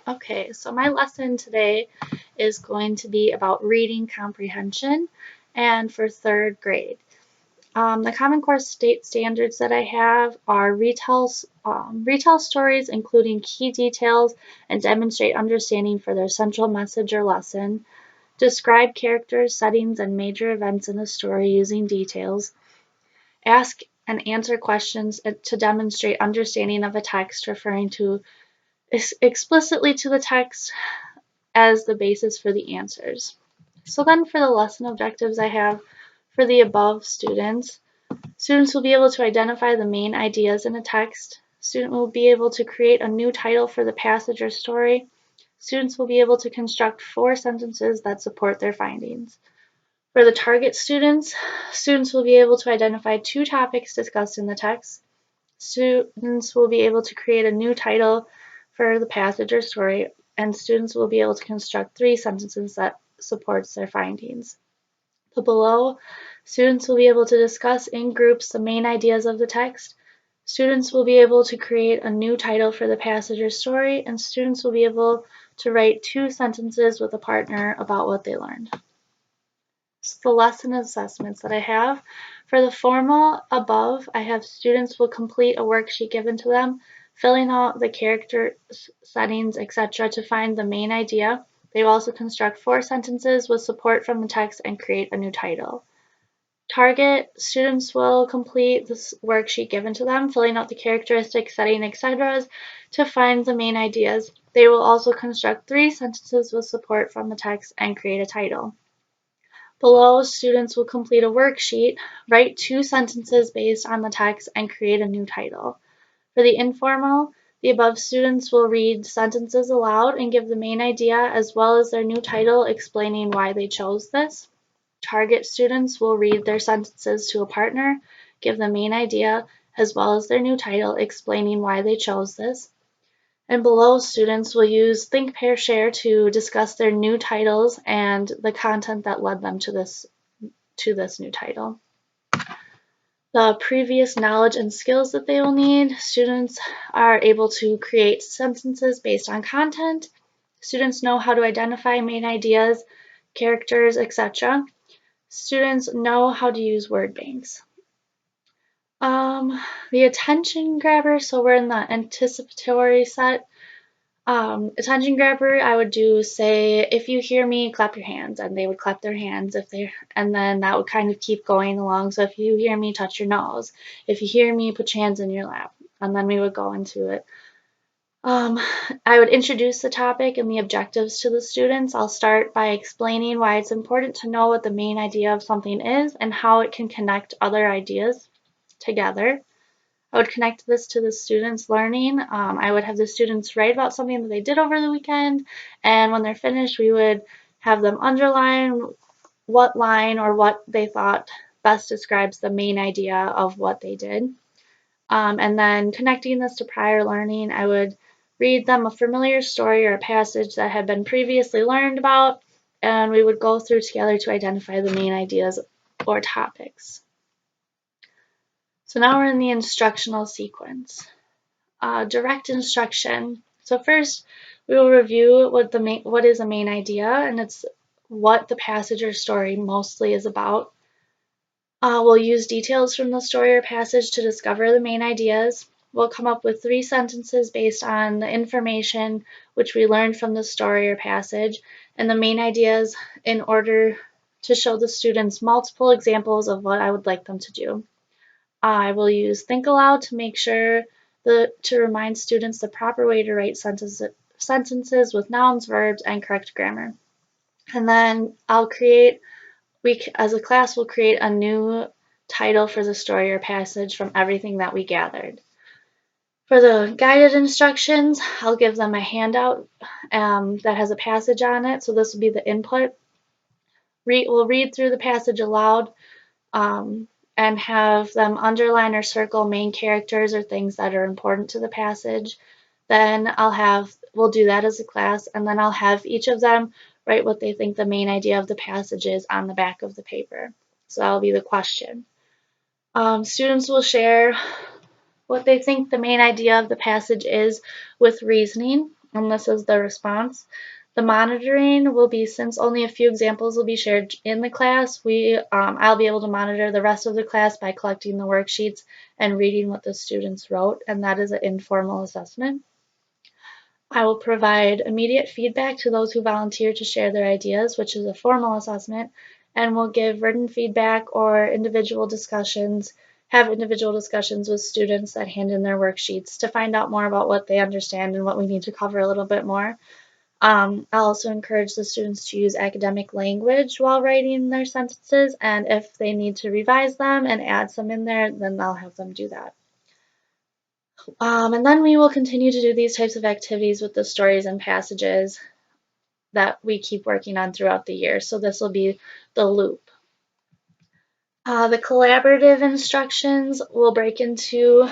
Okay, so my lesson today is going to be about reading comprehension and for third grade. The Common Core state standards that I have are retell stories including key details and demonstrate understanding for their central message or lesson, describe characters, settings, and major events in a story using details, ask and answer questions to demonstrate understanding of a text referring to explicitly to the text as the basis for the answers. So then for the lesson objectives I have for the above students will be able to identify the main ideas in a text. Student will be able to create a new title for the passage or story. Students will be able to construct 4 sentences that support their findings. For the target students will be able to identify 2 topics discussed in the text. Students will be able to create a new title for the passage or story, and students will be able to construct 3 sentences that supports their findings. Below, students will be able to discuss in groups the main ideas of the text. Students will be able to create a new title for the passage or story, and students will be able to write 2 sentences with a partner about what they learned. So the lesson assessments that I have. For the formal above, I have students will complete a worksheet given to them, filling out the character settings, etc. to find the main idea. They will also construct 4 sentences with support from the text and create a new title. Target students will complete this worksheet given to them, filling out the characteristics, setting, etc. to find the main ideas. They will also construct 3 sentences with support from the text and create a title. Below, students will complete a worksheet, write 2 sentences based on the text, and create a new title. For the informal, the above students will read sentences aloud and give the main idea as well as their new title explaining why they chose this. Target students will read their sentences to a partner, give the main idea as well as their new title explaining why they chose this. And below, students will use Think, Pair, Share to discuss their new titles and the content that led them to this new title. The previous knowledge and skills that they will need. Students are able to create sentences based on content. Students know how to identify main ideas, characters, etc. Students know how to use word banks. The attention grabber, so we're in the anticipatory set. Attention grabber, I would do say, if you hear me, clap your hands, and they would clap their hands and then that would kind of keep going along. So if you hear me, touch your nose. If you hear me, put your hands in your lap, and then we would go into it. I would introduce the topic and the objectives to the students. I'll start by explaining why it's important to know what the main idea of something is and how it can connect other ideas together. I would connect this to the students' learning. I would have the students write about something that they did over the weekend, and when they're finished, we would have them underline what line or what they thought best describes the main idea of what they did. And then connecting this to prior learning, I would read them a familiar story or a passage that had been previously learned about, and we would go through together to identify the main ideas or topics. So now we're in the instructional sequence. Direct instruction. So first, we will review what is a main idea, and it's what the passage or story mostly is about. We'll use details from the story or passage to discover the main ideas. We'll come up with 3 sentences based on the information which we learned from the story or passage and the main ideas in order to show the students multiple examples of what I would like them to do. I will use Think Aloud to make sure to remind students the proper way to write sentences with nouns, verbs, and correct grammar. And then as a class, we'll create a new title for the story or passage from everything that we gathered. For the guided instructions, I'll give them a handout that has a passage on it. So this will be the input. We'll read through the passage aloud. And have them underline or circle main characters or things that are important to the passage. Then we'll do that as a class, and then I'll have each of them write what they think the main idea of the passage is on the back of the paper. So that'll be the question. Students will share what they think the main idea of the passage is with reasoning. and this is the response. The monitoring will be, since only a few examples will be shared in the class, I'll be able to monitor the rest of the class by collecting the worksheets and reading what the students wrote, and that is an informal assessment. I will provide immediate feedback to those who volunteer to share their ideas, which is a formal assessment, and will give written feedback or have individual discussions with students that hand in their worksheets to find out more about what they understand and what we need to cover a little bit more. I'll also encourage the students to use academic language while writing their sentences, and if they need to revise them and add some in there, then I'll have them do that. And then we will continue to do these types of activities with the stories and passages that we keep working on throughout the year. So this will be the loop. The collaborative instructions will break into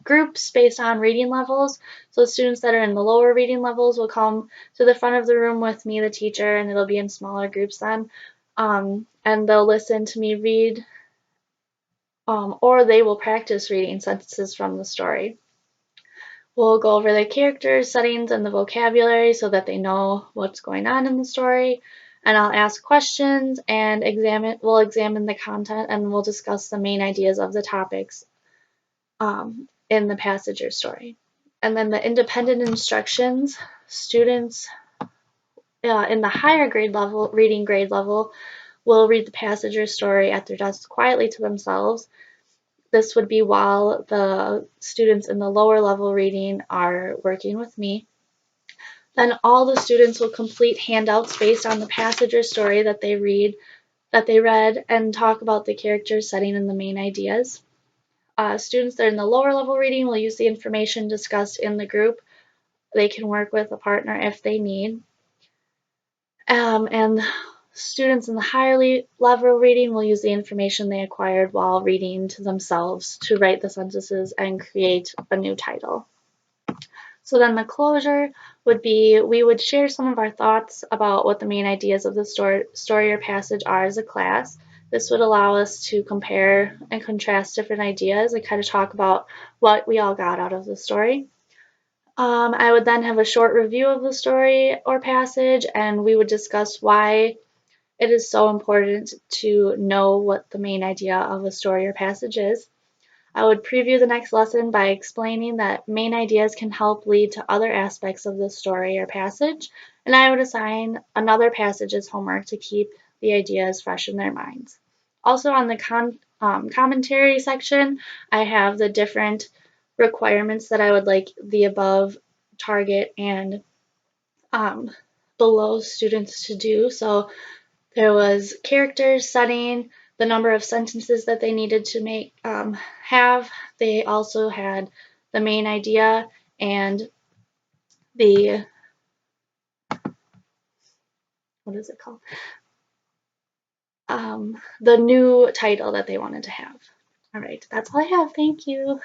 groups based on reading levels. So students that are in the lower reading levels will come to the front of the room with me, the teacher, and it'll be in smaller groups then. And they'll listen to me read, or they will practice reading sentences from the story. We'll go over the characters, settings, and the vocabulary so that they know what's going on in the story. And I'll ask questions and we'll examine the content, and we'll discuss the main ideas of the topics in the passage or story. And then the independent instructions, students in the higher grade level, reading grade level, will read the passage or story at their desk quietly to themselves. This would be while the students in the lower level reading are working with me. Then all the students will complete handouts based on the passage or story that they read, and talk about the characters, setting, and the main ideas. Students that are in the lower level reading will use the information discussed in the group. They can work with a partner if they need. And students in the higher level reading will use the information they acquired while reading to themselves to write the sentences and create a new title. So then the closure would be, we would share some of our thoughts about what the main ideas of the story or passage are as a class. This would allow us to compare and contrast different ideas and kind of talk about what we all got out of the story. I would then have a short review of the story or passage, and we would discuss why it is so important to know what the main idea of a story or passage is. I would preview the next lesson by explaining that main ideas can help lead to other aspects of the story or passage, and I would assign another passage as homework to keep the ideas fresh in their minds. Also on the commentary section, I have the different requirements that I would like the above, target, and below students to do. So there was characters, setting, the number of sentences that they needed to have. They also had the main idea and the, what is it called? The new title that they wanted to have. All right, that's all I have. Thank you.